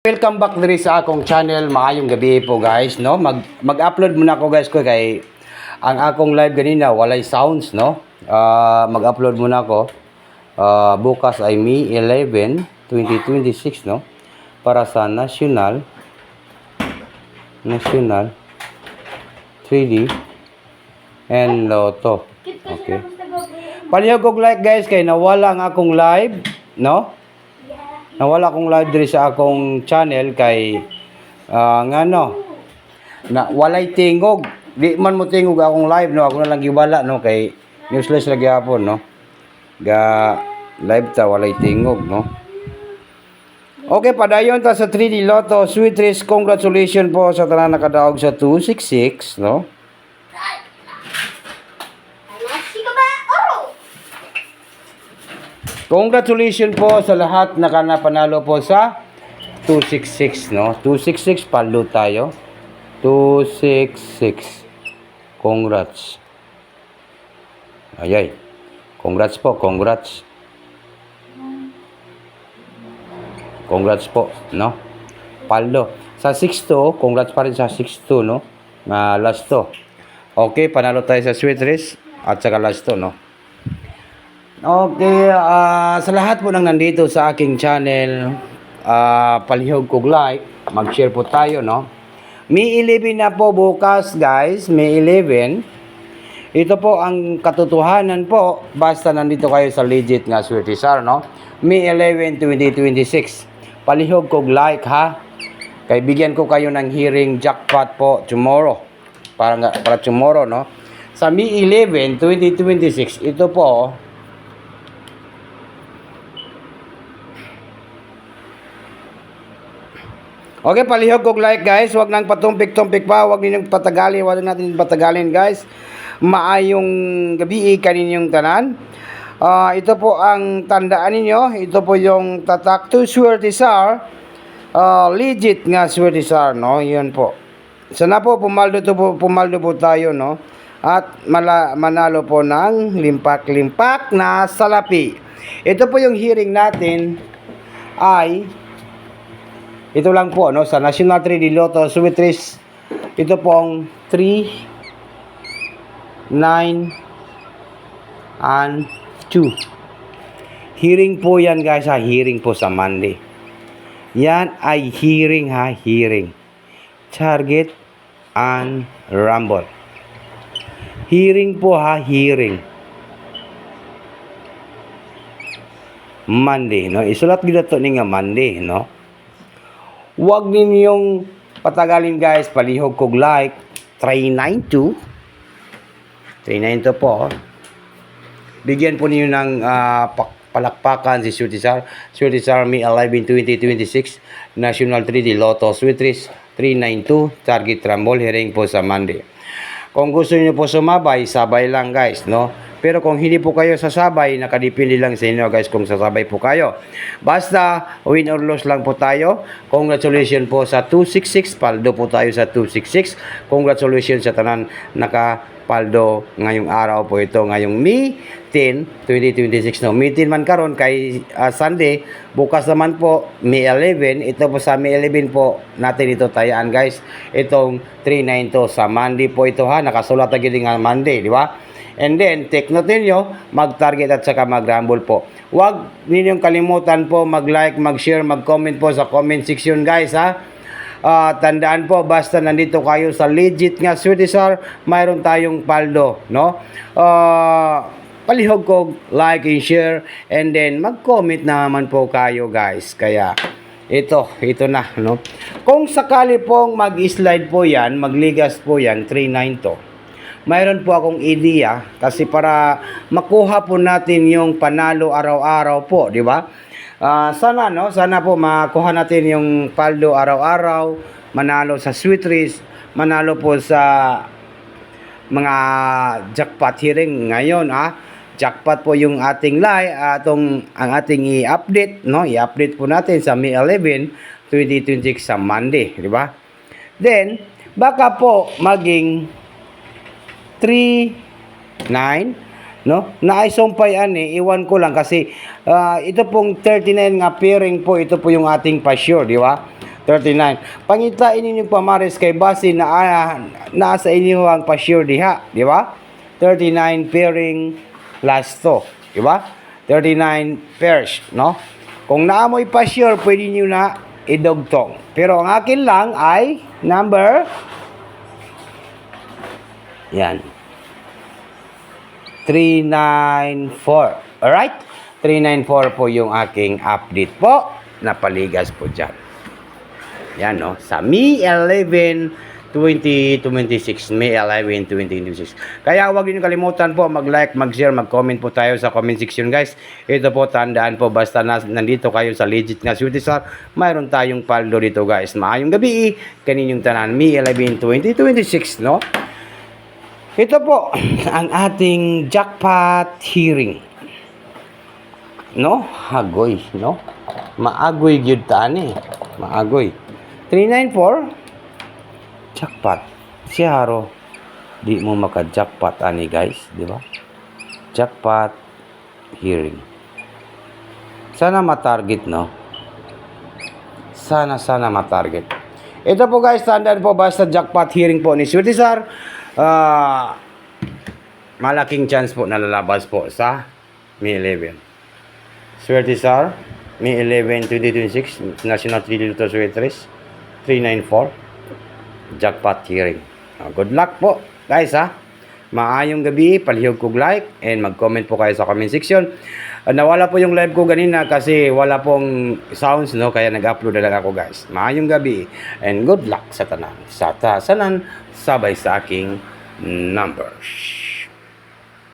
Welcome back diri sa akong channel. Maayong gabi po guys, no? Mag-upload muna ako guys ko kay ang akong live ganina walay sounds, no? Mag-upload muna ako. Bukas ay May 11, 2026, no? Para sa National 3D and Lotto. Okay. Palihog og like guys kay nawala ang akong live, no? Nawala akong live diri sa akong channel kay ngano na walay tingog. Di man mo tingog akong live, no? Ako na lang giwala, no? Kay useless lagi hapon, no? Ga live ta walay tingog, no? Okay, padayon ta sa 3D Lotto Sweet Risk. Congratulations po sa tanan nakadaog sa 266, no? Congratulations po sa lahat na napanalo po sa 266, no? 266 palo tayo. 266. Congrats. Ayay. Congrats po, congrats. Congrats po, no? Paldo. Sa 6-2, congrats pa rin sa 6-2, no? Na last to. Okay, panalo tayo sa Sweet Risk at saka last to, no? Okay, sa lahat po nang nandito sa aking channel, palihog kog like, mag-share po tayo, no? May 11 na po bukas, guys. May 11. Ito po ang katotohanan po, basta nandito kayo sa legit nga Swertisar, no? May 11, 2026. Palihog kog like, ha? Kay bigyan ko kayo ng hearing jackpot po tomorrow. Para tomorrow, no? Sa May 11, 2026, ito po, okay, palihog kog like guys. Huwag nang patumpik-tumpik pa. Huwag ninyong patagalin. Huwag natin patagalin guys. Maayong gabi kaninyong tanan. Ito po ang tandaan ninyo. Ito po yung tatak to Swertisar. Legit nga Swertisar, no? Yun po. Sana po pumaldo po tayo, no? At manalo po ng limpak-limpak na salapi. Ito po yung hearing natin ay ito lang po, no, sa National 3D Lotto Sweet Risk. Ito pong 3, 9 and 2. Hearing po yan guys, ha, hearing po sa Monday. Yan ay hearing, ha, hearing. Target and rumble. Hearing po, ha, hearing. Monday, no? Isulat gid to ni nga Monday, no? Huwag ninyong patagalin guys. Palihog kog like. 392 po. Bigyan po ninyo ng palakpakan si Swertisar. Swertisar May 11, 2026. National 3D Lotto Sweet Risk 392. Target rumble. Hearing po sa Monday. Kung gusto niyo po sumabay, sabay lang guys, no? Pero kung hindi po kayo sasabay, nakadipili lang sa inyo guys kung sasabay po kayo. Basta, win or lose lang po tayo. Congratulations po sa 266. Paldo po tayo sa 266. Congratulations sa tanan nakapaldo ngayong araw po ito. Ngayong May 10, 2026. No? May 10 man karon kay Sunday. Bukas naman po, May 11. Ito po sa May 11 po natin ito tayaan guys. Itong 392 sa Monday po ito ha. Nakasulat na gini nga Monday, di ba? And then, take note ninyo, mag-target at saka mag-rumble po. Huwag ninyong kalimutan po mag-like, mag-share, mag-comment po sa comment section guys ha. Tandaan po, basta nandito kayo sa legit nga Swertisar, mayroon tayong paldo, no? Palihog ko, like and share, and then mag-comment naman po kayo guys. Kaya, ito na, no? Kung sakali pong mag-slide po yan, magligas po yan, 392. Mayroon po akong ideya kasi para makuha po natin yung panalo araw-araw po, di ba? Sana po makuha natin yung paldo araw-araw, manalo sa Sweet Risk, manalo po sa mga jackpot hearing ngayon, jackpot po yung ating live, ang ating i-update, no? I-update po natin sa May 11, 2026 sa Monday, di ba? Then, baka po maging 3, 9, no? Naisumpay ani, iwan ko lang kasi ito pong 39 nga pairing po, ito po yung ating pa-sure, di ba? 39. Pangitain ninyo pamares kay base na nasa inyo ang pa-sure diha, di ba? 39 pairing last to, di ba? 39 pairs, no? Kung naamoy pa-sure, pwede nyo na idugtong. Pero ang akin lang ay number yan. 394. Alright? 394 po yung aking update po. Napaligas po dyan. Yan, no? Sa May 11, 2026. May 11, 2026. Kaya huwag niyo kalimutan po mag-like, mag-share, mag-comment po tayo sa comment section, guys. Ito po, tandaan po, basta nandito kayo sa legit nga Sweetie-Sar, mayroon tayong paldo dito, guys. Maayong gabi, kaninyong tanan. May 11, 2026, no? Ito po, ang ating jackpot hearing. No? Hagoy, no? Maagoy gyud taan eh. Maagoy. 394 jackpot. Siyaro. Di mo maka-jackpot ani, guys, di ba? Jackpot hearing. Sana ma-target, no? Sana ma-target. Ito po, guys, standard po basta jackpot hearing po ni Sweetie-Sar. Malaking chance po na lalabas po sa May 11. Sweetie-Sar, May 11, 2026, National 3 Lotto Sweeties, 394, jackpot hearing. Good luck po, guys, ha. Maayong gabi, palihog kog like, and mag-comment po kayo sa comment section. Nawala po yung live ko ganina kasi wala pong sounds, no? Kaya nag-upload na lang ako, guys. Maayong gabi, and good luck sa tanan. Sa tasanan, sabay sa aking numbers.